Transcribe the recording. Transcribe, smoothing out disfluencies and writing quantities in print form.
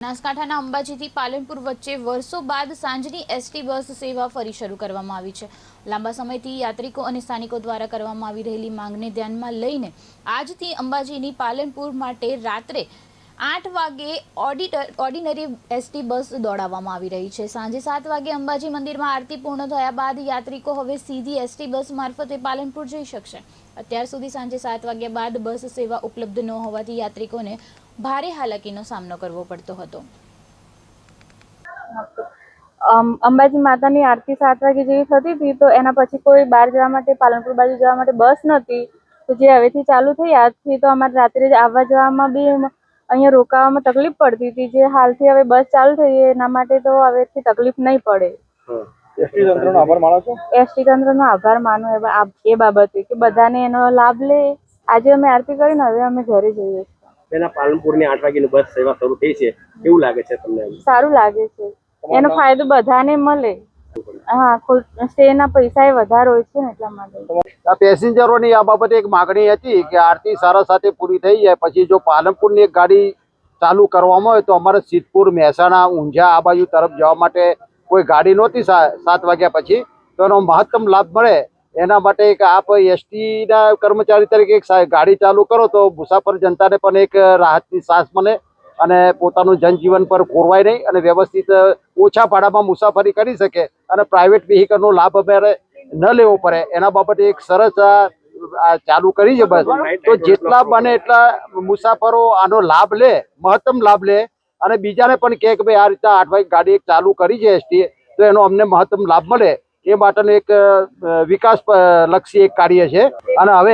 બનાસકાંઠાના અંબાજીથી પાલનપુર વચ્ચે વર્ષો બાદ સાંજની એસટી બસ સેવા ફરી શરૂ કરવામાં આવી છે। લાંબા સમયથી યાત્રિકો અને સ્થાનિકો દ્વારા કરવામાં આવી રહેલી માંગને ધ્યાનમાં લઈને આજથી અંબાજીની પાલનપુર માટે રાત્રે 8 વાગે ઓર્ડિનરી એસટી બસ દોડાવવામાં આવી રહી છે। સાંજે 7 વાગે અંબાજી મંદિરમાં આરતી પૂર્ણ થયા બાદ યાત્રિકો હવે સીધી એસટી બસ મારફતે પાલનપુર જઈ શકશે। અત્યાર સુધી સાંજે 7 વાગ્યા બાદ બસ સેવા ઉપલબ્ધ ન હોવાથી યાત્રિકોને ભારે હાલાકીનો સામનો કરવો પડતો હતો। અંબાજી માતાની આરતી 7 વાગે જેવી થતી હતી તો એના પછી કોઈ બહાર જવા માટે પાલનપુર બાજુ જવા માટે બસ નહોતી, તો જે હવેથી ચાલુ થઈ આજથી તો અમારે રાત્રે આવવા જવામાં બી અહીંયા રોકાવામાં તકલીફ પડતી હતી। જે હાલથી હવે બસ ચાલુ થઈ એના માટે તો હવેથી તકલીફ નહીં પડે। એસટી તંત્રનો આભાર માનો છો? એસટી તંત્રનો આભાર માનો એ બાબતે કે બધાને એનો લાભ લે। આજે અમે આરતી કરીને હવે અમે ઘરે જઈએ છીએ। પેલા પાલનપુરની 8 વાગ્યાની બસ સેવા શરૂ થઈ છે, કેવું લાગે છે તમને? સારું લાગે છે, એનો ફાયદો બધાને મળે। હા, સ્ટેના પૈસા એ વધારે હોય છે ને એટલા માટે। પેસેન્જરોની આ બાબતે એક માગણી હતી કે આરતી સારા સાથે પૂરી થઈ જાય પછી જો પાલનપુરની એક ગાડી ચાલુ કરવામાં હોય તો અમારે સિદ્ધપુર, મહેસાણા, ઊંઝા આ બાજુ તરફ જવા માટે કોઈ ગાડી નહોતી 7 વાગ્યા પછી, તો એનો મહત્તમ લાભ મળે એના માટે એક આપ એસટીના કર્મચારી તરીકે એક ગાડી ચાલુ કરો તો મુસાફર જનતાને પણ એક રાહતની શ્વાસ મળે અને પોતાનું જનજીવન પર ખોરવાય નહીં અને વ્યવસ્થિત ઓછા ભાડામાં મુસાફરી કરી શકે અને પ્રાઇવેટ વ્હીકલનો લાભ અમારે ન લેવો પડે એના બાબતે એક સરસ ચાલુ કરી છે બસ। તો જેટલા બને એટલા મુસાફરો આનો લાભ લે, મહત્તમ લાભ લે અને બીજાને પણ કહે કે ભાઈ આ રીતે 8 વાગે ગાડી એક ચાલુ કરી છે એસટી, તો એનો અમને મહત્તમ લાભ મળે એ માટેનું એક વિકાસ લક્ષી એક કાર્ય છે। અને હવે